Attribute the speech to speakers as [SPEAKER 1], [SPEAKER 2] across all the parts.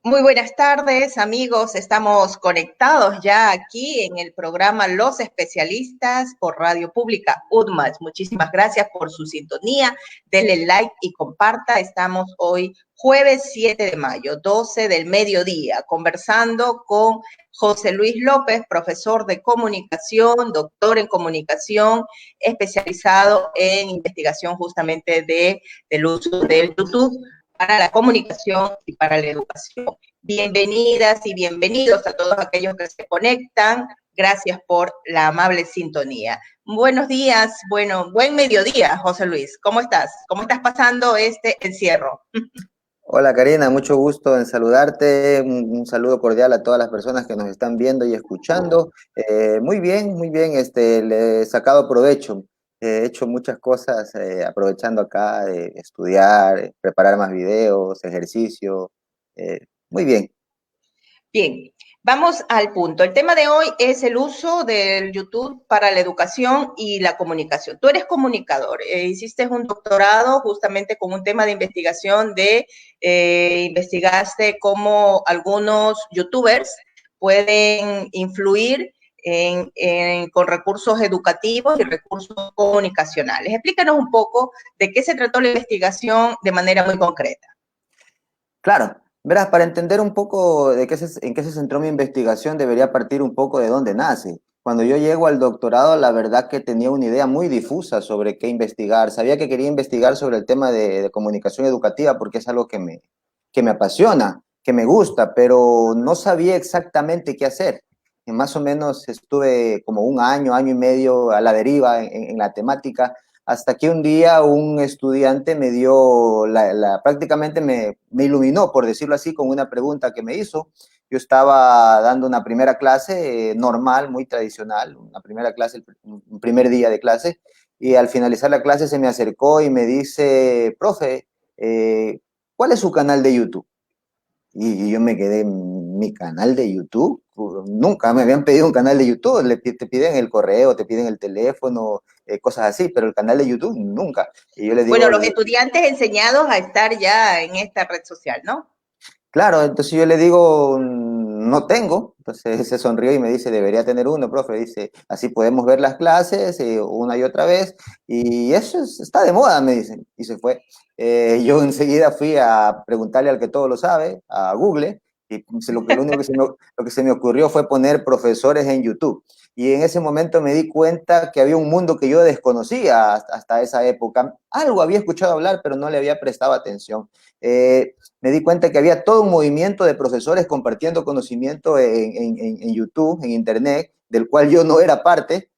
[SPEAKER 1] Muy buenas tardes, amigos. Estamos conectados ya aquí en el programa Los Especialistas por Radio Pública UDMAS. Muchísimas gracias por su sintonía. Denle like y comparta. Estamos hoy jueves 7 de mayo, 12 del mediodía, conversando con José Luis López, profesor de comunicación, doctor en comunicación, especializado en investigación justamente del uso del YouTube para la comunicación y para la educación. Bienvenidas y bienvenidos a todos aquellos que se conectan. Gracias por la amable sintonía. Buenos días, buen mediodía, José Luis. ¿Cómo estás? ¿Cómo estás pasando este encierro?
[SPEAKER 2] Hola Karina, mucho gusto en saludarte, un saludo cordial a todas las personas que nos están viendo y escuchando. Muy bien, le he sacado provecho. He hecho muchas cosas aprovechando acá de estudiar, preparar más videos, ejercicio. Muy bien.
[SPEAKER 1] Bien, vamos al punto. El tema de hoy es el uso del YouTube para la educación y la comunicación. Tú eres comunicador, hiciste un doctorado justamente con un tema de investigación investigaste cómo algunos youtubers pueden influir con recursos educativos y recursos comunicacionales. Explícanos un poco de qué se trató la investigación de manera muy concreta.
[SPEAKER 2] Claro, verás, para entender un poco en qué se centró mi investigación, debería partir un poco de dónde nace. Cuando yo llego al doctorado, la verdad que tenía una idea muy difusa sobre qué investigar. Sabía que quería investigar sobre el tema de comunicación educativa porque es algo que me apasiona, que me gusta, pero no sabía exactamente qué hacer. Y más o menos estuve como un año, año y medio a la deriva en la temática hasta que un día un estudiante me dio, prácticamente me iluminó, por decirlo así, con una pregunta que me hizo. Yo estaba dando una primera clase normal, muy tradicional, una primera clase, un primer día de clase, y al finalizar la clase se me acercó y me dice, profe, ¿cuál es su canal de YouTube? Y yo me quedé, mi canal de YouTube, nunca me habían pedido un canal de YouTube, te piden el correo, te piden el teléfono, cosas así, pero el canal de YouTube nunca. Y yo le
[SPEAKER 1] Bueno,
[SPEAKER 2] digo,
[SPEAKER 1] los estudiantes enseñados a estar ya en esta red social, ¿no?
[SPEAKER 2] claro, entonces yo le digo, no tengo. Entonces se sonrió y me dice, debería tener uno, profe. Dice, así podemos ver las clases una y otra vez. Y eso está de moda, me dicen. Y se fue. Yo enseguida fui a preguntarle al que todo lo sabe, a Google, y lo único lo que se me ocurrió fue poner profesores en YouTube. Y en ese momento me di cuenta que había un mundo que yo desconocía hasta esa época. Algo había escuchado hablar, pero no le había prestado atención. Me di cuenta que había todo un movimiento de profesores compartiendo conocimiento en YouTube, en Internet, del cual yo no era parte,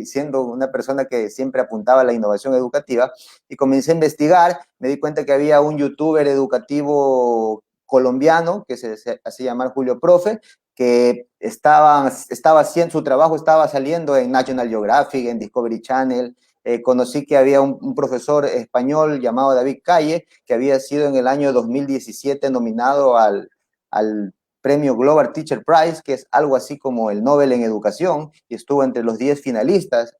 [SPEAKER 2] siendo una persona que siempre apuntaba a la innovación educativa, y comencé a investigar. Me di cuenta que había un youtuber educativo colombiano que se hacía llamar Julio Profe, que estaba haciendo su trabajo, estaba saliendo en National Geographic, en Discovery Channel. Conocí que había un profesor español llamado David Calle, que había sido en el año 2017 nominado al premio Global Teacher Prize, que es algo así como el Nobel en educación, y estuvo entre los 10 finalistas.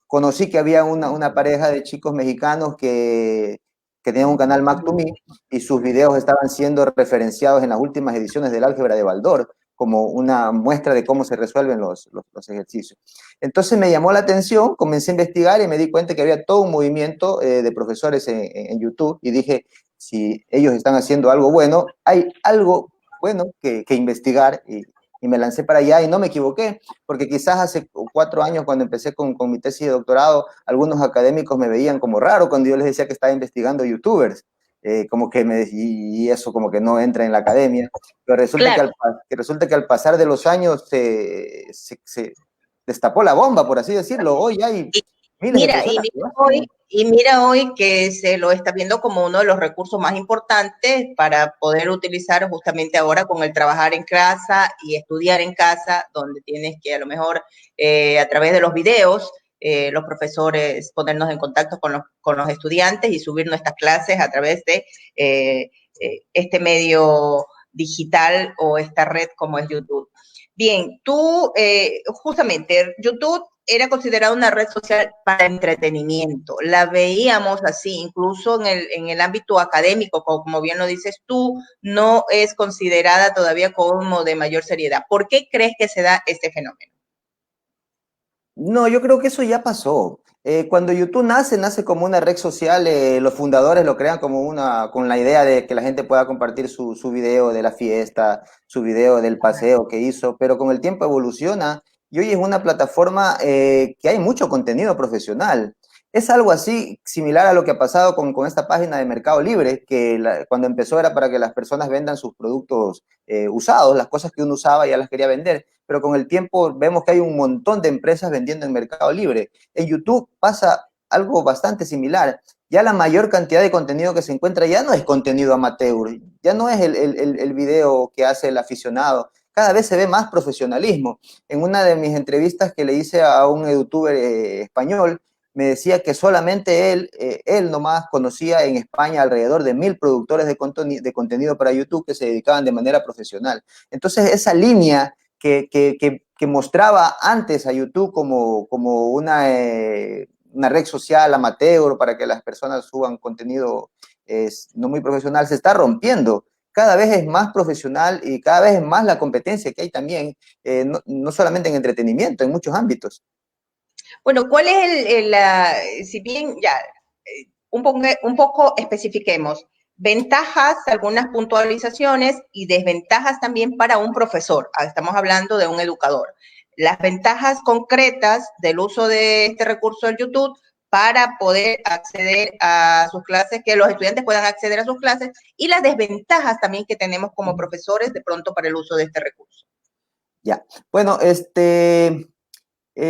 [SPEAKER 2] Conocí que había una pareja de chicos mexicanos que tenían un canal Mac2Me y sus videos estaban siendo referenciados en las últimas ediciones del Álgebra de Baldor como una muestra de cómo se resuelven los ejercicios. Entonces me llamó la atención, comencé a investigar y me di cuenta que había todo un movimiento de profesores en YouTube y dije, si ellos están haciendo algo bueno, hay algo bueno que investigar y me lancé para allá y no me equivoqué, porque quizás hace 4 años cuando empecé con mi tesis de doctorado, algunos académicos me veían como raro cuando yo les decía que estaba investigando youtubers. Como que y eso como que no entra en la academia, pero
[SPEAKER 1] Claro.
[SPEAKER 2] resulta que al pasar de los años se destapó la bomba, por así decirlo. Hoy hay
[SPEAKER 1] Y
[SPEAKER 2] miles de
[SPEAKER 1] mira, y
[SPEAKER 2] personas
[SPEAKER 1] mira
[SPEAKER 2] que lo hacen.
[SPEAKER 1] hoy, y mira hoy que se lo está viendo como uno de los recursos más importantes para poder utilizar justamente ahora con el trabajar en casa y estudiar en casa, donde tienes que a lo mejor a través de los videos, los profesores ponernos en contacto con los estudiantes y subir nuestras clases a través de este medio digital o esta red como es YouTube. Bien, tú, justamente, YouTube era considerada una red social para entretenimiento. La veíamos así, incluso en el ámbito académico, como bien lo dices tú, no es considerada todavía como de mayor seriedad. ¿Por qué crees que se da este fenómeno?
[SPEAKER 2] No, yo creo que eso ya pasó. Cuando YouTube nace como una red social, los fundadores lo crean como con la idea de que la gente pueda compartir su video de la fiesta, su video del paseo que hizo, pero con el tiempo evoluciona y hoy es una plataforma que hay mucho contenido profesional. Es algo así similar a lo que ha pasado con esta página de Mercado Libre, que cuando empezó era para que las personas vendan sus productos usados, las cosas que uno usaba ya las quería vender, pero con el tiempo vemos que hay un montón de empresas vendiendo en Mercado Libre. En YouTube pasa algo bastante similar. Ya la mayor cantidad de contenido que se encuentra ya no es contenido amateur, ya no es el video que hace el aficionado, cada vez se ve más profesionalismo. En una de mis entrevistas que le hice a un youtuber español, me decía que solamente él nomás conocía en España alrededor de 1000 productores de contenido para YouTube que se dedicaban de manera profesional. Entonces, esa línea que mostraba antes a YouTube como una red social amateur para que las personas suban contenido no muy profesional, se está rompiendo. Cada vez es más profesional y cada vez es más la competencia que hay también, no solamente en entretenimiento, en muchos ámbitos.
[SPEAKER 1] Bueno, ¿cuál es si bien ya, un poco especifiquemos, ventajas, algunas puntualizaciones y desventajas también para un profesor? Estamos hablando de un educador. Las ventajas concretas del uso de este recurso del YouTube para poder acceder a sus clases, que los estudiantes puedan acceder a sus clases, y las desventajas también que tenemos como profesores de pronto para el uso de este recurso.
[SPEAKER 2] Ya, bueno,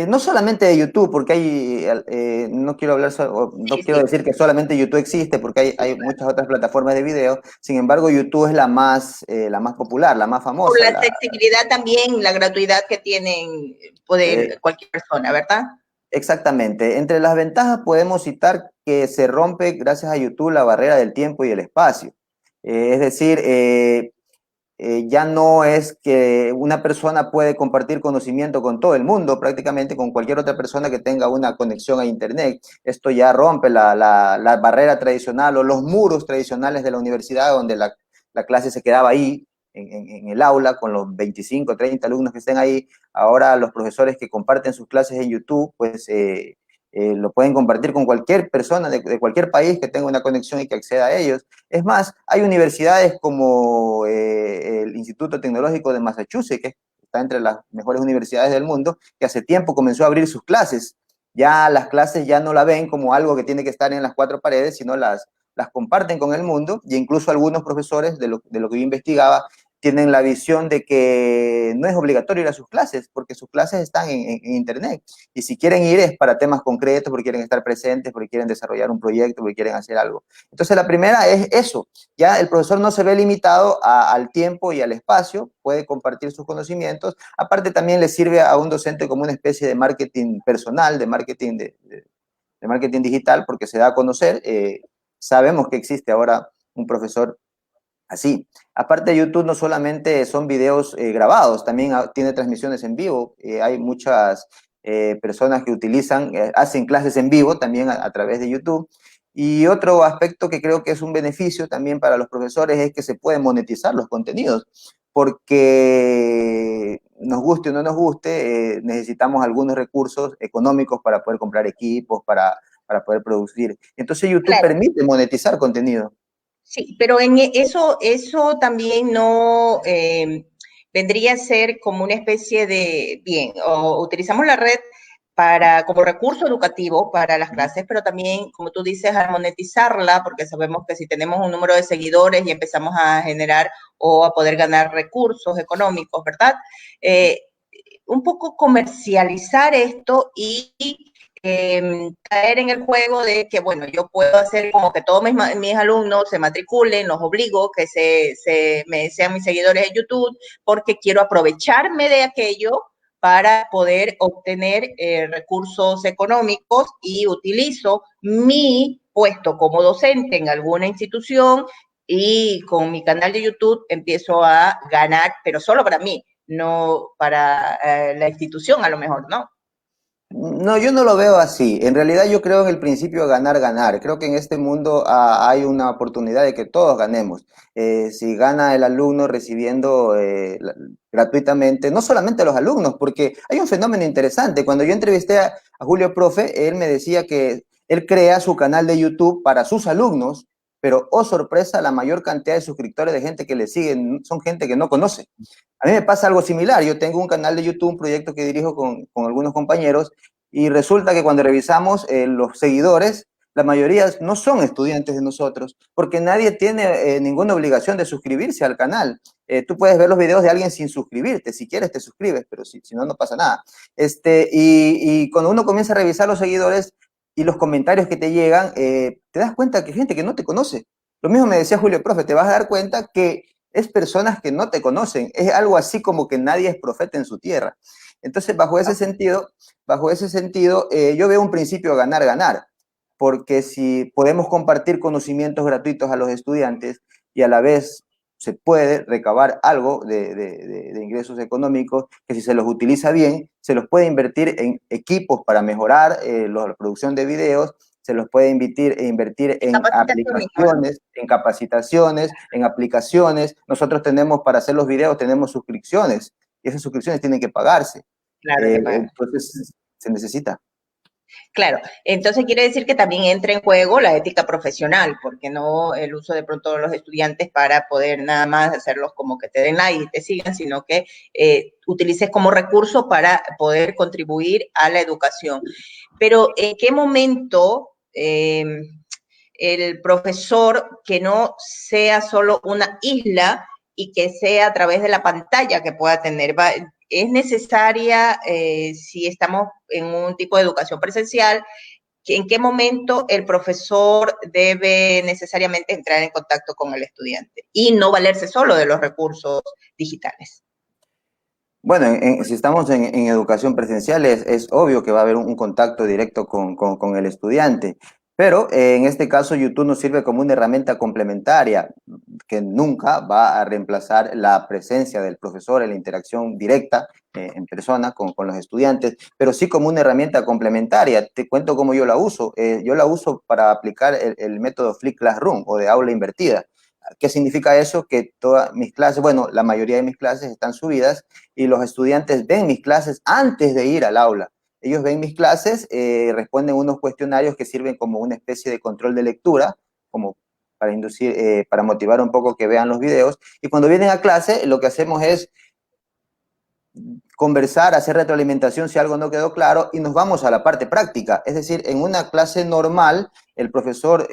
[SPEAKER 2] no solamente de YouTube, porque no quiero no
[SPEAKER 1] Sí,
[SPEAKER 2] quiero
[SPEAKER 1] sí.
[SPEAKER 2] decir que solamente YouTube existe, porque hay muchas otras plataformas de video. Sin embargo, YouTube es la más popular, la más
[SPEAKER 1] Por
[SPEAKER 2] famosa.
[SPEAKER 1] la accesibilidad también, la gratuidad que tienen
[SPEAKER 2] Eh,
[SPEAKER 1] poder cualquier persona, ¿verdad?
[SPEAKER 2] Exactamente. Entre las ventajas podemos citar que se rompe gracias a YouTube la barrera del tiempo y el espacio. Es decir, ya no es que una persona puede compartir conocimiento con todo el mundo, prácticamente con cualquier otra persona que tenga una conexión a Internet. Esto ya rompe la barrera tradicional o los muros tradicionales de la universidad, donde la clase se quedaba ahí, en el aula, con los 25, 30 alumnos que estén ahí. Ahora los profesores que comparten sus clases en YouTube, pues lo pueden compartir con cualquier persona de cualquier país que tenga una conexión y que acceda a ellos. Es más, hay universidades como el Instituto Tecnológico de Massachusetts, que está entre las mejores universidades del mundo, que hace tiempo comenzó a abrir sus clases. Ya las clases ya no la ven como algo que tiene que estar en las cuatro paredes, sino las comparten con el mundo, y incluso algunos profesores, de lo que yo investigaba, tienen la visión de que no es obligatorio ir a sus clases, porque sus clases están en Internet. Y si quieren ir es para temas concretos, porque quieren estar presentes, porque quieren desarrollar un proyecto, porque quieren hacer algo. Entonces, la primera es eso. Ya el profesor no se ve limitado al tiempo y al espacio, puede compartir sus conocimientos. Aparte, también le sirve a un docente como una especie de marketing personal, de marketing, de marketing digital, porque se da a conocer. Sabemos que existe ahora un profesor así. Aparte, YouTube no solamente son videos grabados, también tiene transmisiones en vivo. Hay muchas personas que hacen clases en vivo también a través de YouTube. Y otro aspecto que creo que es un beneficio también para los profesores es que se pueden monetizar los contenidos, porque nos guste o no nos guste, necesitamos algunos recursos económicos para poder comprar equipos, para poder producir. Entonces YouTube
[SPEAKER 1] Claro,
[SPEAKER 2] permite monetizar contenido.
[SPEAKER 1] sí, pero eso también no vendría a ser como una especie de, bien, o utilizamos la red como recurso educativo para las clases, pero también, como tú dices, al monetizarla, porque sabemos que si tenemos un número de seguidores y empezamos a generar o a poder ganar recursos económicos, ¿verdad? Eh, un poco comercializar esto y caer en el juego de que, bueno, yo puedo hacer como que todos mis alumnos se matriculen, los obligo que sean mis seguidores de YouTube, porque quiero aprovecharme de aquello para poder obtener recursos económicos, y utilizo mi puesto como docente en alguna institución y con mi canal de YouTube empiezo a ganar, pero solo para mí, no para la institución a lo mejor, ¿no?
[SPEAKER 2] No, yo no lo veo así. En realidad yo creo en el principio ganar, ganar. Creo que en este mundo hay una oportunidad de que todos ganemos. Si gana el alumno recibiendo gratuitamente, no solamente los alumnos, porque hay un fenómeno interesante. Cuando yo entrevisté a Julio Profe, él me decía que él crea su canal de YouTube para sus alumnos, pero, oh sorpresa, la mayor cantidad de suscriptores de gente que le siguen son gente que no conoce. A mí me pasa algo similar. Yo tengo un canal de YouTube, un proyecto que dirijo con algunos compañeros, y resulta que cuando revisamos los seguidores, la mayoría no son estudiantes de nosotros, porque nadie tiene ninguna obligación de suscribirse al canal. Tú puedes ver los videos de alguien sin suscribirte, si quieres te suscribes, pero si no, no pasa nada. Y cuando uno comienza a revisar los seguidores y los comentarios que te llegan, te das cuenta que hay gente que no te conoce. Lo mismo me decía Julio Profe, te vas a dar cuenta que es personas que no te conocen, es algo así como que nadie es profeta en su tierra. Entonces, bajo ese sentido, yo veo un principio ganar, ganar, porque si podemos compartir conocimientos gratuitos a los estudiantes y a la vez se puede recabar algo de ingresos económicos que si se los utiliza bien, se los puede invertir en equipos para mejorar la producción de videos, se los puede invertir en aplicaciones, en capacitaciones, en aplicaciones. Nosotros tenemos, para hacer los videos, tenemos suscripciones y esas suscripciones tienen que pagarse.
[SPEAKER 1] Claro que pagar.
[SPEAKER 2] Entonces, se necesita.
[SPEAKER 1] Claro, entonces quiere decir que también entra en juego la ética profesional, porque no el uso de pronto de los estudiantes para poder nada más hacerlos como que te den like y te sigan, sino que utilices como recurso para poder contribuir a la educación. Pero ¿en qué momento el profesor que no sea solo una isla y que sea a través de la pantalla que pueda tener? Es necesaria, si estamos en un tipo de educación presencial, en qué momento el profesor debe necesariamente entrar en contacto con el estudiante y no valerse solo de los recursos digitales.
[SPEAKER 2] Bueno, si estamos en educación presencial es obvio que va a haber un contacto directo con el estudiante, pero en este caso YouTube nos sirve como una herramienta complementaria que nunca va a reemplazar la presencia del profesor en la interacción directa en persona con los estudiantes, pero sí como una herramienta complementaria. Te cuento cómo yo la uso. Yo la uso para aplicar el método Flip Classroom o de aula invertida. ¿Qué significa eso? Que todas mis clases, bueno, la mayoría de mis clases están subidas y los estudiantes ven mis clases antes de ir al aula. Ellos ven mis clases, responden unos cuestionarios que sirven como una especie de control de lectura, como para inducir, para motivar un poco que vean los videos. Y cuando vienen a clase, lo que hacemos es conversar, hacer retroalimentación si algo no quedó claro y nos vamos a la parte práctica. Es decir, en una clase normal, el profesor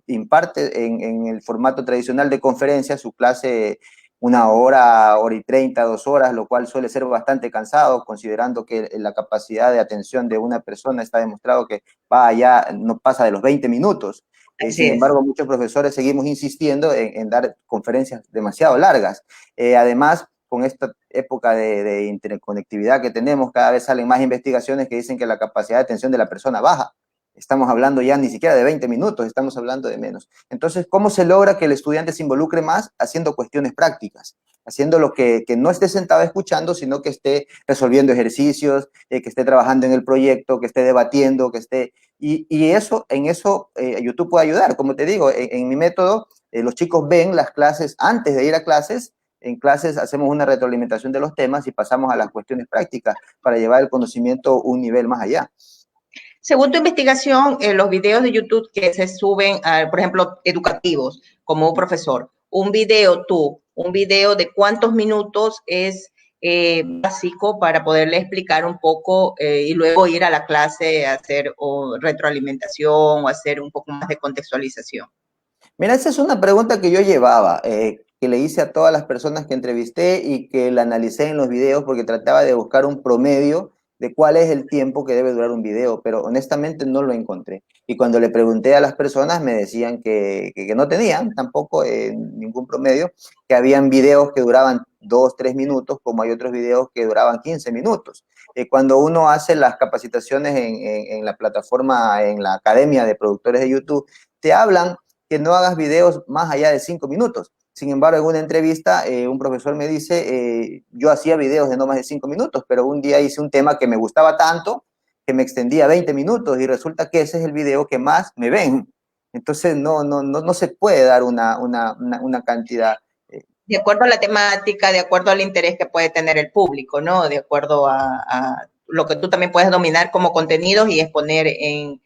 [SPEAKER 2] imparte en el formato tradicional de conferencia su clase 1 hora, 1 hora y 30, 2 horas, lo cual suele ser bastante cansado, considerando que la capacidad de atención de una persona está demostrado que va allá, no pasa de los 20 minutos. Sin embargo, muchos profesores seguimos insistiendo en dar conferencias demasiado largas. Además, con esta época de interconectividad que tenemos, cada vez salen más investigaciones que dicen que la capacidad de atención de la persona baja. Estamos hablando ya ni siquiera de 20 minutos, estamos hablando de menos. Entonces, ¿cómo se logra que el estudiante se involucre más? Haciendo cuestiones prácticas, haciendo lo que no esté sentado escuchando, sino que esté resolviendo ejercicios, que esté trabajando en el proyecto, que esté debatiendo, que esté... Y eso, en eso YouTube puede ayudar. Como te digo, en mi método, los chicos ven las clases antes de ir a clases. En clases hacemos una retroalimentación de los temas y pasamos a las cuestiones prácticas para llevar el conocimiento un nivel más allá.
[SPEAKER 1] Según tu investigación, los videos de YouTube que se suben, por ejemplo, educativos, como un profesor, un video de cuántos minutos es básico para poderle explicar un poco y luego ir a la clase a hacer retroalimentación o hacer un poco más de contextualización.
[SPEAKER 2] Mira, esa es una pregunta que yo llevaba, que le hice a todas las personas que entrevisté y que la analicé en los videos porque trataba de buscar un promedio de cuál es el tiempo que debe durar un video, pero honestamente no lo encontré. Y cuando le pregunté a las personas me decían que no tenían tampoco ningún promedio, que habían videos que duraban 2, 3 minutos, como hay otros videos que duraban 15 minutos. Cuando uno hace las capacitaciones en la plataforma, en la Academia de Productores de YouTube, te hablan que no hagas videos más allá de 5 minutos. Sin embargo, en una entrevista, un profesor me dice, yo hacía videos de no más de 5 minutos, pero un día hice un tema que me gustaba tanto que me extendía 20 minutos y resulta que ese es el video que más me ven. Entonces, no se puede dar una cantidad.
[SPEAKER 1] De acuerdo a la temática, de acuerdo al interés que puede tener el público, ¿no? De acuerdo a lo que tú también puedes dominar como contenidos y exponer en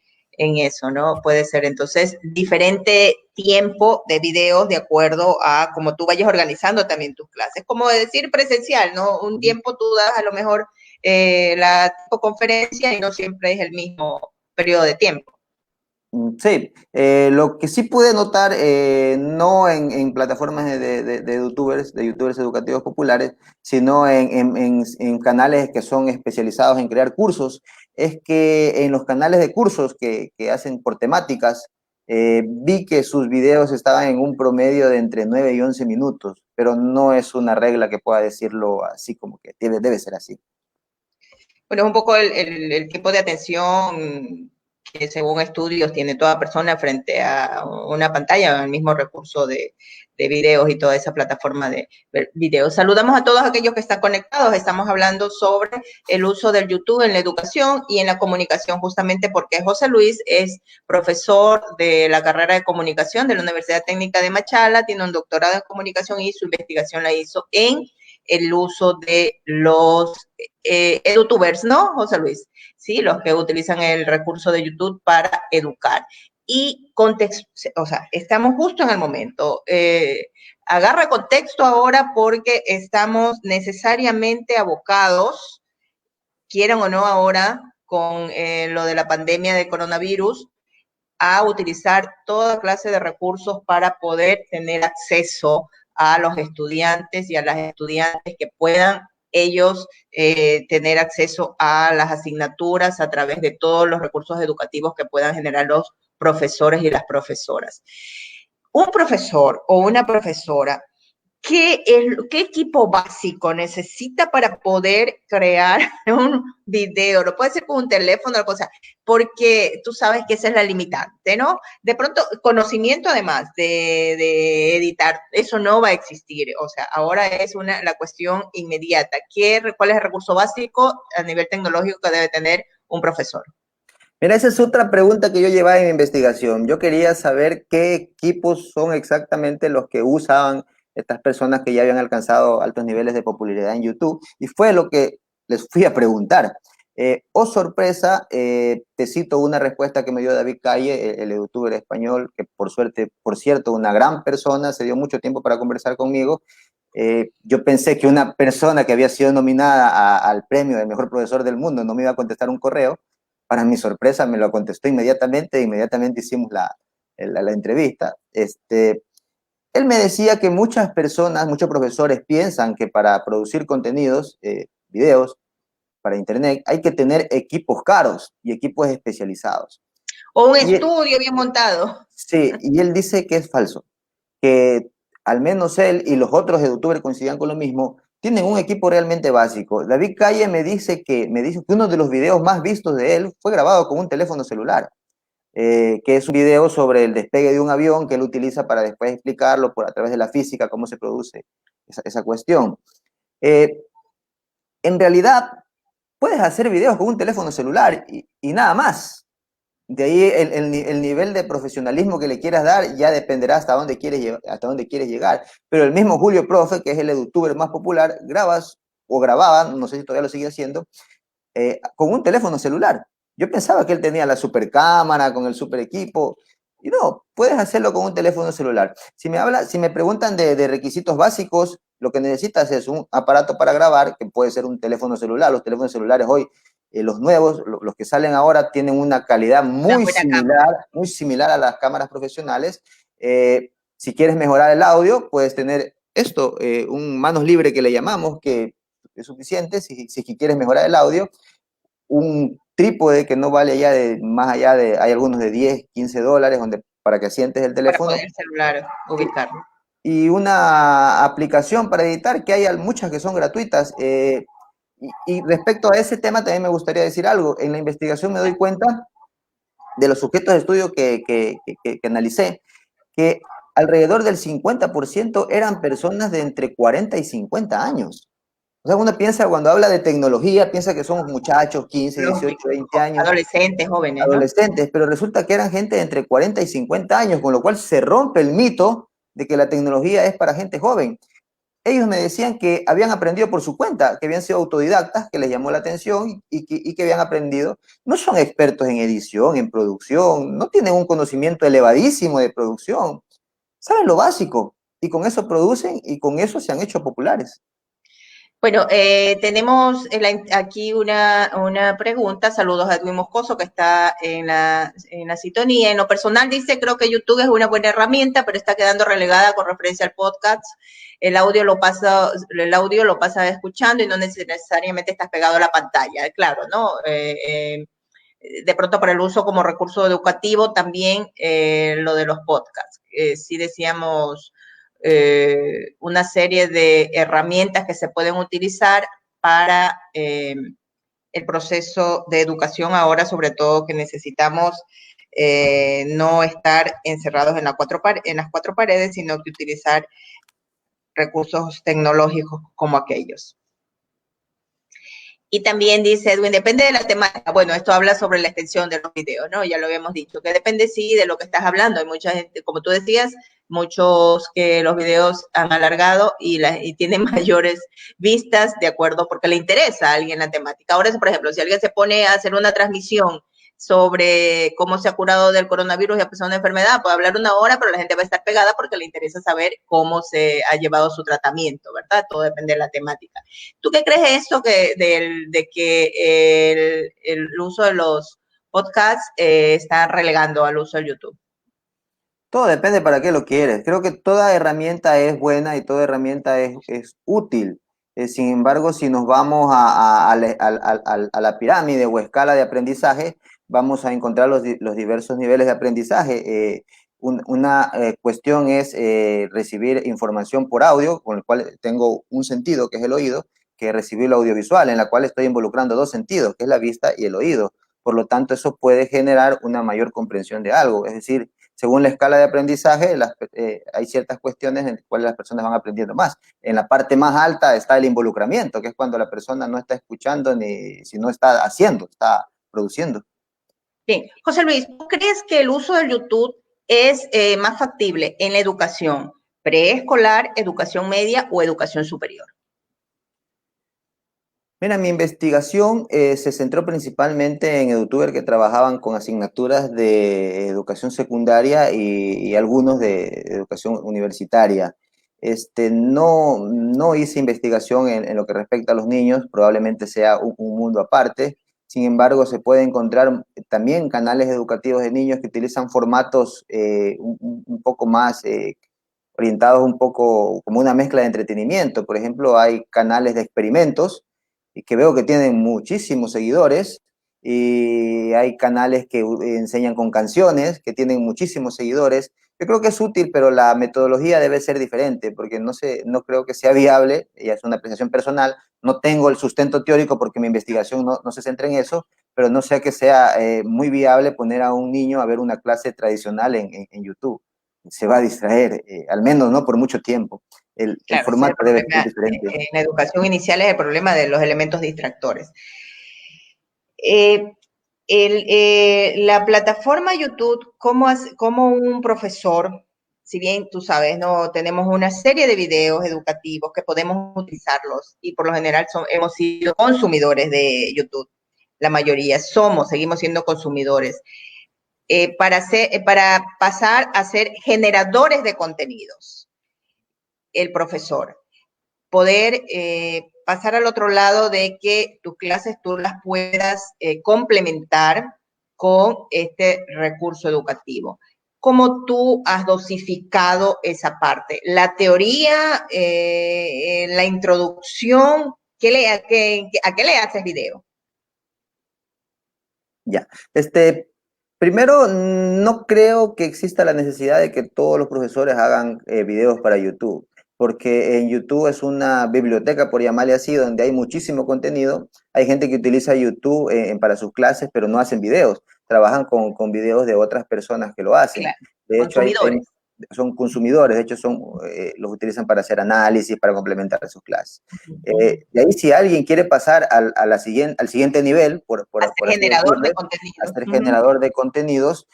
[SPEAKER 1] eso, ¿no? Puede ser entonces diferente tiempo de videos de acuerdo a cómo tú vayas organizando también tus clases. Como decir presencial, ¿no? Un tiempo tú das a lo mejor la conferencia y no siempre es el mismo periodo de tiempo.
[SPEAKER 2] Sí, lo que sí pude notar, no en plataformas de youtubers educativos populares, sino en canales que son especializados en crear cursos, es que en los canales de cursos que hacen por temáticas, vi que sus videos estaban en un promedio de entre 9 y 11 minutos, pero no es una regla que pueda decirlo así como que debe ser así.
[SPEAKER 1] Bueno, es un poco el tipo de atención que según estudios tiene toda persona frente a una pantalla, el mismo recurso de videos y toda esa plataforma de videos. Saludamos a todos aquellos que están conectados. Estamos hablando sobre el uso del YouTube en la educación y en la comunicación, justamente porque José Luis es profesor de la carrera de comunicación de la Universidad Técnica de Machala, tiene un doctorado en comunicación y su investigación la hizo en el uso de los edutubers, ¿no, José Luis? Sí, los que utilizan el recurso de YouTube para educar. Y contexto, o sea, estamos justo en el momento. Agarra contexto ahora porque estamos necesariamente abocados, quieran o no ahora, con lo de la pandemia de coronavirus, a utilizar toda clase de recursos para poder tener acceso a los estudiantes y a las estudiantes que puedan ellos tener acceso a las asignaturas a través de todos los recursos educativos que puedan generar los profesores y las profesoras. Un profesor o una profesora, ¿qué equipo básico necesita para poder crear un video? No puede ser con un teléfono o cosa, porque tú sabes que esa es la limitante, ¿no? De pronto, conocimiento además de editar, eso no va a existir. O sea, ahora es la cuestión inmediata. ¿Cuál es el recurso básico a nivel tecnológico que debe tener un profesor?
[SPEAKER 2] Mira, esa es otra pregunta que yo llevaba en mi investigación. Yo quería saber qué equipos son exactamente los que usaban estas personas que ya habían alcanzado altos niveles de popularidad en YouTube, y fue lo que les fui a preguntar. Oh, sorpresa, te cito una respuesta que me dio David Calle, el youtuber español, que por suerte, por cierto, una gran persona, se dio mucho tiempo para conversar conmigo. Yo pensé que una persona que había sido nominada al premio del mejor profesor del mundo no me iba a contestar un correo. Para mi sorpresa me lo contestó inmediatamente, inmediatamente hicimos la entrevista. Él me decía que muchas personas, muchos profesores piensan que para producir contenidos, videos para internet, hay que tener equipos caros y equipos especializados.
[SPEAKER 1] O un
[SPEAKER 2] Y
[SPEAKER 1] estudio bien montado.
[SPEAKER 2] sí, y él dice que es falso, que al menos él y los otros youtubers coincidían con lo mismo, tienen un equipo realmente básico. David Calle me dice que uno de los videos más vistos de él fue grabado con un teléfono celular, que es un video sobre el despegue de un avión que él utiliza para después explicarlo a través de la física, cómo se produce esa cuestión. Eh, en realidad, puedes hacer videos con un teléfono celular y nada más. De ahí el nivel de profesionalismo que le quieras dar ya dependerá hasta dónde quieres llegar. Pero el mismo Julio Profe, que es el youtuber más popular, grababa, no sé si todavía lo sigue haciendo, con un teléfono celular. Yo pensaba que él tenía la super cámara con el super equipo. Y no, puedes hacerlo con un teléfono celular. Si me preguntan de requisitos básicos, lo que necesitas es un aparato para grabar, que puede ser un teléfono celular. Los teléfonos celulares hoy, los nuevos, los que salen ahora, tienen una calidad muy similar a las cámaras profesionales. Si quieres mejorar el audio, puedes tener esto, un manos libre que le llamamos, que es suficiente si quieres mejorar el audio. Un trípode que no vale más allá hay algunos de 10, 15 dólares para que asientes el
[SPEAKER 1] Para
[SPEAKER 2] teléfono.
[SPEAKER 1] poder el celular ubicarlo.
[SPEAKER 2] Y una aplicación para editar, que hay muchas que son gratuitas. Y respecto a ese tema también me gustaría decir algo. En la investigación me doy cuenta de los sujetos de estudio que analicé, que alrededor del 50% eran personas de entre 40 y 50 años. O sea, uno piensa, cuando habla de tecnología, piensa que son muchachos, 15, 18,
[SPEAKER 1] Lógico,
[SPEAKER 2] 20 años,
[SPEAKER 1] adolescentes, jóvenes, ¿no?
[SPEAKER 2] adolescentes, pero resulta que eran gente de entre 40 y 50 años, con lo cual se rompe el mito de que la tecnología es para gente joven. Ellos me decían que habían aprendido por su cuenta, que habían sido autodidactas, que les llamó la atención y que habían aprendido. No son expertos en edición, en producción, no tienen un conocimiento elevadísimo de producción, saben lo básico y con eso producen y con eso se han hecho populares.
[SPEAKER 1] Bueno, tenemos aquí una pregunta. Saludos a Edwin Moscoso, que está en la sintonía. En lo personal dice, creo que YouTube es una buena herramienta, pero está quedando relegada con referencia al podcast. El audio lo pasa escuchando y no necesariamente estás pegado a la pantalla. Claro, ¿no? De pronto para el uso como recurso educativo también lo de los podcasts. Sí decíamos una serie de herramientas que se pueden utilizar para el proceso de educación ahora, sobre todo que necesitamos no estar encerrados en las cuatro paredes, sino que utilizar recursos tecnológicos como aquellos. Y también dice Edwin, depende de la temática. Bueno, esto habla sobre la extensión de los videos, ¿no? Ya lo habíamos dicho, que depende, sí, de lo que estás hablando. Hay mucha gente, como tú decías, muchos que los videos han alargado y tienen mayores vistas de acuerdo porque le interesa a alguien la temática. Ahora, por ejemplo, si alguien se pone a hacer una transmisión sobre cómo se ha curado del coronavirus y ha pasado una enfermedad, puede hablar una hora, pero la gente va a estar pegada porque le interesa saber cómo se ha llevado su tratamiento, ¿verdad? Todo depende de la temática. ¿Tú qué crees de esto de que el uso de los podcasts está relegando al uso del YouTube?
[SPEAKER 2] Todo depende para qué lo quieres. Creo que toda herramienta es buena y toda herramienta es útil. Sin embargo, si nos vamos a la pirámide o escala de aprendizaje, vamos a encontrar los diversos niveles de aprendizaje. Una cuestión es recibir información por audio, con el cual tengo un sentido, que es el oído, que recibir lo audiovisual, en la cual estoy involucrando dos sentidos, que es la vista y el oído. Por lo tanto, eso puede generar una mayor comprensión de algo. Es decir, según la escala de aprendizaje, hay ciertas cuestiones en las cuales las personas van aprendiendo más. En la parte más alta está el involucramiento, que es cuando la persona no está escuchando ni si no está haciendo, está produciendo.
[SPEAKER 1] Bien, José Luis, ¿tú crees que el uso del YouTube es más factible en la educación preescolar, educación media o educación superior?
[SPEAKER 2] Mira, mi investigación se centró principalmente en youtubers que trabajaban con asignaturas de educación secundaria y algunos de educación universitaria. No hice investigación en lo que respecta a los niños, probablemente sea un mundo aparte. Sin embargo, se puede encontrar también canales educativos de niños que utilizan formatos un poco más orientados un poco como una mezcla de entretenimiento. Por ejemplo, hay canales de experimentos y que veo que tienen muchísimos seguidores, y hay canales que enseñan con canciones que tienen muchísimos seguidores. Yo creo que es útil, pero la metodología debe ser diferente, porque no creo que sea viable, ya es una apreciación personal, no tengo el sustento teórico porque mi investigación no se centra en eso, pero no sé que sea muy viable poner a un niño a ver una clase tradicional en YouTube. Se va a distraer, al menos no por mucho tiempo. El
[SPEAKER 1] Claro, ese es el
[SPEAKER 2] formato debe ser
[SPEAKER 1] problema
[SPEAKER 2] diferente.
[SPEAKER 1] en la educación inicial, es el problema de los elementos distractores. Eh, la plataforma YouTube, como un profesor, si bien tú sabes, no tenemos una serie de videos educativos que podemos utilizarlos y por lo general hemos sido consumidores de YouTube. La mayoría seguimos siendo consumidores. Para pasar a ser generadores de contenidos, el profesor poder pasar al otro lado de que tus clases tú las puedas complementar con este recurso educativo. ¿Cómo tú has dosificado esa parte? La teoría, la introducción, ¿a qué le haces video?
[SPEAKER 2] Ya. Primero, no creo que exista la necesidad de que todos los profesores hagan videos para YouTube, porque en YouTube es una biblioteca, por llamarle así, donde hay muchísimo contenido. Hay gente que utiliza YouTube para sus clases, pero no hacen videos, trabajan con videos de otras personas que lo hacen.
[SPEAKER 1] Claro,
[SPEAKER 2] De hecho,
[SPEAKER 1] consumidores.
[SPEAKER 2] son consumidores, de hecho los utilizan para hacer análisis, para complementar sus clases. De ahí si alguien quiere pasar al siguiente nivel, por así
[SPEAKER 1] generador de
[SPEAKER 2] decirlo, a
[SPEAKER 1] contenido.
[SPEAKER 2] ser generador de contenidos,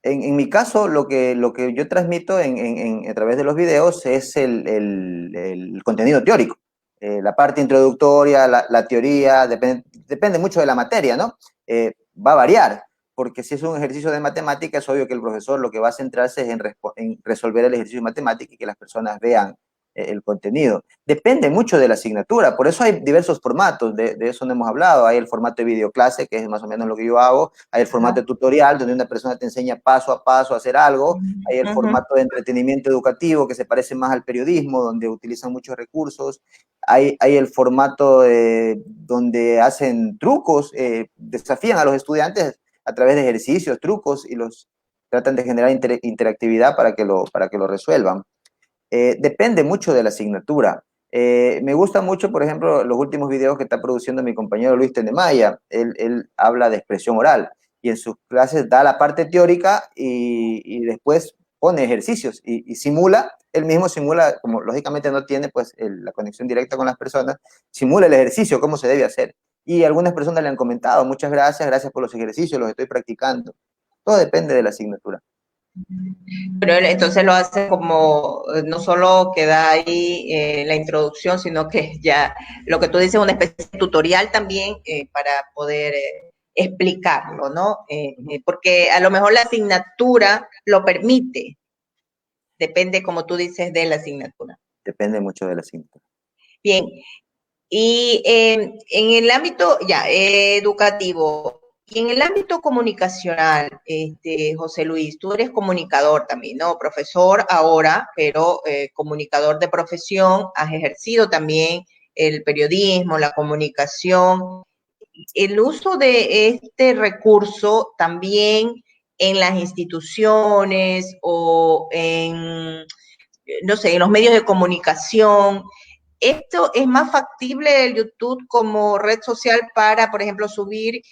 [SPEAKER 2] en mi caso, lo que yo transmito a través de los videos es el contenido teórico. La parte introductoria, la teoría, depende mucho de la materia, ¿no? Va a variar, porque si es un ejercicio de matemática, es obvio que el profesor lo que va a centrarse es en resolver el ejercicio de matemática y que las personas vean el contenido. Depende mucho de la asignatura, por eso hay diversos formatos, de eso no hemos hablado. Hay el formato de videoclase, que es más o menos lo que yo hago, hay el formato de tutorial, donde una persona te enseña paso a paso a hacer algo, hay el formato de entretenimiento educativo, que se parece más al periodismo, donde utilizan muchos recursos, hay el formato donde hacen trucos, desafían a los estudiantes a través de ejercicios, trucos, y los tratan de generar interactividad para que lo resuelvan. Depende mucho de la asignatura. Me gusta mucho, por ejemplo, los últimos videos que está produciendo mi compañero Luis Tenemaya. Él habla de expresión oral y en sus clases da la parte teórica y después pone ejercicios y simula, él mismo simula, como lógicamente no tiene pues la conexión directa con las personas, simula el ejercicio, cómo se debe hacer. Y algunas personas le han comentado, muchas gracias por los ejercicios, los estoy practicando. Todo depende de la asignatura.
[SPEAKER 1] Pero él entonces lo hace como, no solo queda ahí la introducción, sino que ya lo que tú dices, una especie de tutorial también para poder explicarlo, ¿no? Porque a lo mejor la asignatura lo permite, depende, como tú dices, de la asignatura.
[SPEAKER 2] Depende mucho de la asignatura.
[SPEAKER 1] Bien, y en el ámbito ya educativo y en el ámbito comunicacional, José Luis, tú eres comunicador también, ¿no? Profesor ahora, pero comunicador de profesión, has ejercido también el periodismo, la comunicación. El uso de este recurso también en las instituciones o en, no sé, en los medios de comunicación, ¿esto es más factible el YouTube como red social para, por ejemplo, subir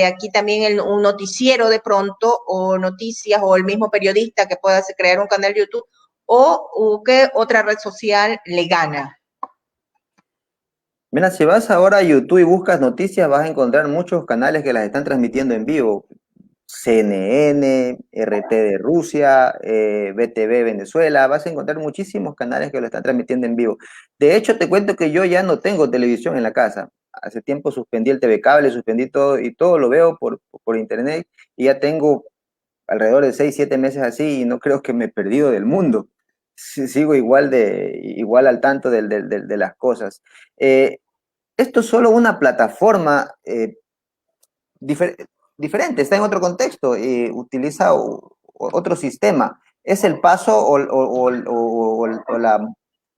[SPEAKER 1] aquí también un noticiero de pronto o noticias o el mismo periodista que pueda crear un canal de YouTube o qué otra red social le gana?
[SPEAKER 2] Mira, si vas ahora a YouTube y buscas noticias, vas a encontrar muchos canales que las están transmitiendo en vivo. CNN, RT de Rusia, BTV Venezuela, vas a encontrar muchísimos canales que lo están transmitiendo en vivo. De hecho, te cuento que yo ya no tengo televisión en la casa. Hace tiempo suspendí el TV cable, suspendí todo y todo lo veo por internet y ya tengo alrededor de 6, 7 meses así y no creo que me he perdido del mundo. Sigo igual al tanto de las cosas. Esto es solo una plataforma diferente, está en otro contexto, utiliza otro sistema. Es el paso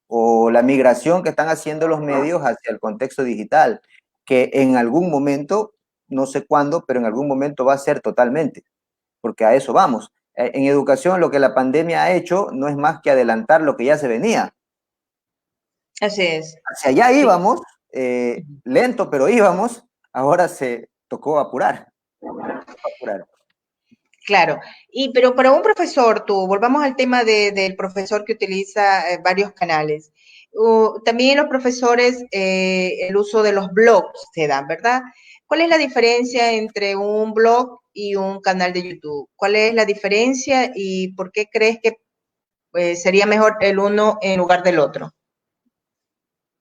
[SPEAKER 2] o la migración que están haciendo los medios hacia el contexto digital, que en algún momento, no sé cuándo, pero en algún momento va a ser totalmente, porque a eso vamos. En educación lo que la pandemia ha hecho no es más que adelantar lo que ya se venía.
[SPEAKER 1] Así es.
[SPEAKER 2] Hacia allá íbamos, lento, pero íbamos, ahora se tocó apurar.
[SPEAKER 1] Claro, pero para un profesor, tú, volvamos al tema del profesor que utiliza varios canales. También los profesores, el uso de los blogs se dan, ¿verdad? ¿Cuál es la diferencia entre un blog y un canal de YouTube? ¿Cuál es la diferencia y por qué crees que sería mejor el uno en lugar del otro?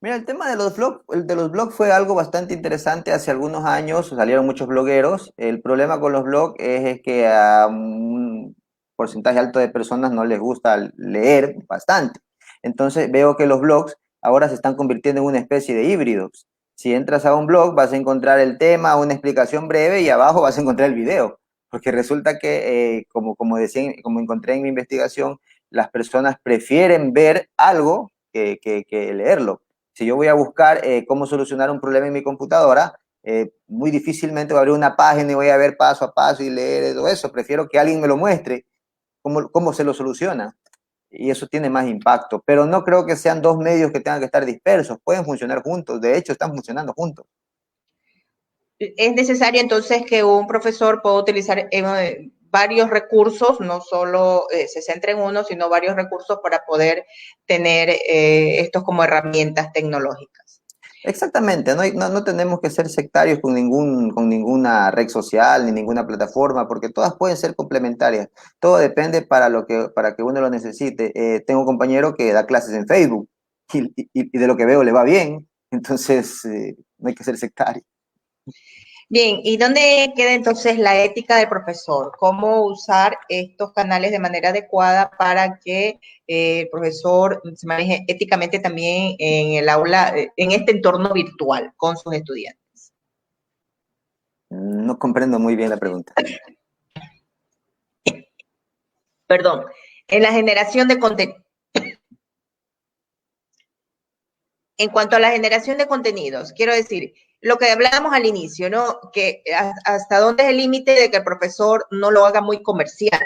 [SPEAKER 2] Mira, el tema de los blogs fue algo bastante interesante. Hace algunos años salieron muchos blogueros. El problema con los blogs es que a un porcentaje alto de personas no les gusta leer bastante. Entonces veo que los blogs ahora se están convirtiendo en una especie de híbridos. Si entras a un blog vas a encontrar el tema, una explicación breve y abajo vas a encontrar el video. Porque resulta que, como encontré en mi investigación, las personas prefieren ver algo que leerlo. Si yo voy a buscar cómo solucionar un problema en mi computadora, muy difícilmente voy a abrir una página y voy a ver paso a paso y leer todo eso. Prefiero que alguien me lo muestre cómo se lo soluciona. Y eso tiene más impacto. Pero no creo que sean dos medios que tengan que estar dispersos. Pueden funcionar juntos. De hecho, están funcionando juntos.
[SPEAKER 1] Es necesario entonces que un profesor pueda utilizar varios recursos, no solo se centra en uno, sino varios recursos para poder tener estos como herramientas tecnológicas.
[SPEAKER 2] Exactamente, no tenemos que ser sectarios con ninguna red social ni ninguna plataforma, porque todas pueden ser complementarias. Todo depende para que uno lo necesite. Tengo un compañero que da clases en Facebook y de lo que veo le va bien, entonces no hay que ser sectario.
[SPEAKER 1] Bien, ¿y dónde queda entonces la ética del profesor? ¿Cómo usar estos canales de manera adecuada para que el profesor se maneje éticamente también en el aula, en este entorno virtual con sus estudiantes?
[SPEAKER 2] No comprendo muy bien la pregunta.
[SPEAKER 1] Perdón, en la generación de contenido. En cuanto a la generación de contenidos, quiero decir, lo que hablábamos al inicio, ¿no? Que hasta dónde es el límite de que el profesor no lo haga muy comercial.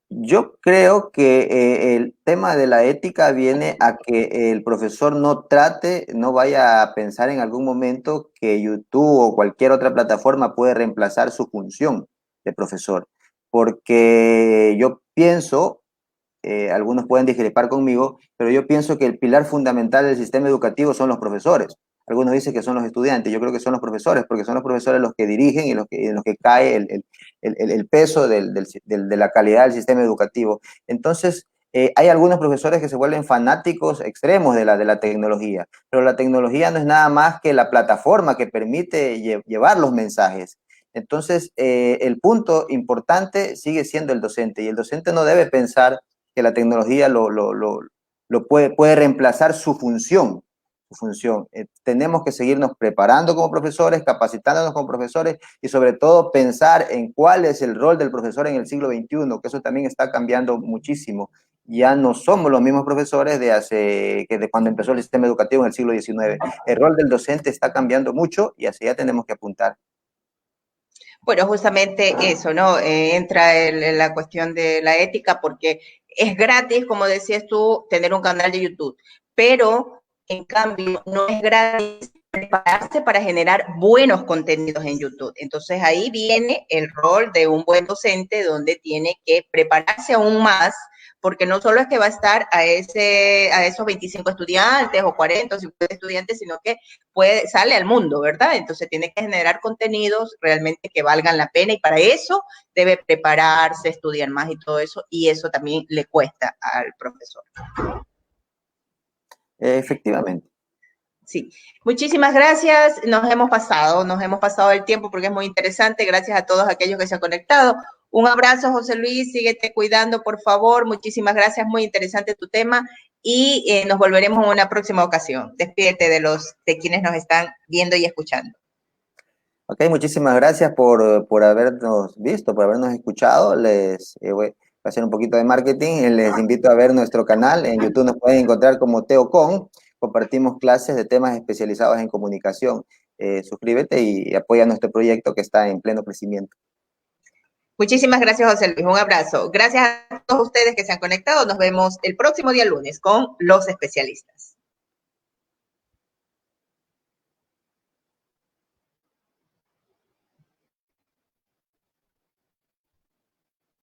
[SPEAKER 2] Yo creo que el tema de la ética viene a que el profesor no vaya a pensar en algún momento que YouTube o cualquier otra plataforma puede reemplazar su función de profesor. Porque yo pienso, algunos pueden discrepar conmigo, pero yo pienso que el pilar fundamental del sistema educativo son los profesores. Algunos dicen que son los estudiantes, yo creo que son los profesores, porque son los profesores los que dirigen y en los que cae el peso de la calidad del sistema educativo. Entonces, hay algunos profesores que se vuelven fanáticos extremos de la tecnología, pero la tecnología no es nada más que la plataforma que permite llevar los mensajes. Entonces, el punto importante sigue siendo el docente y el docente no debe pensar que la tecnología lo puede reemplazar su función. Tenemos que seguirnos preparando como profesores, capacitándonos como profesores y sobre todo pensar en cuál es el rol del profesor en el siglo XXI, que eso también está cambiando muchísimo. Ya no somos los mismos profesores de cuando empezó el sistema educativo en el siglo XIX. El rol del docente está cambiando mucho y hacia allá tenemos que apuntar.
[SPEAKER 1] Bueno, justamente eso, ¿no? Entra la cuestión de la ética porque es gratis, como decías tú, tener un canal de YouTube, pero en cambio no es gratis prepararse para generar buenos contenidos en YouTube. Entonces ahí viene el rol de un buen docente donde tiene que prepararse aún más porque no solo es que va a estar a esos 25 estudiantes o 40 o 50 estudiantes, sino que sale al mundo, ¿verdad? Entonces tiene que generar contenidos realmente que valgan la pena y para eso debe prepararse, estudiar más y todo eso, y eso también le cuesta al profesor.
[SPEAKER 2] Efectivamente.
[SPEAKER 1] Sí, muchísimas gracias. Nos hemos pasado el tiempo porque es muy interesante. Gracias a todos aquellos que se han conectado. Un abrazo, José Luis. Síguete cuidando, por favor. Muchísimas gracias. Muy interesante tu tema y nos volveremos en una próxima ocasión. Despídete de quienes nos están viendo y escuchando.
[SPEAKER 2] Ok, muchísimas gracias por habernos visto, por habernos escuchado. Voy a hacer un poquito de marketing. Les invito a ver nuestro canal. En YouTube nos pueden encontrar como TeoCon. Compartimos clases de temas especializados en comunicación. Suscríbete y apoya nuestro proyecto que está en pleno crecimiento.
[SPEAKER 1] Muchísimas gracias, José Luis. Un abrazo. Gracias a todos ustedes que se han conectado. Nos vemos el próximo día lunes con los especialistas.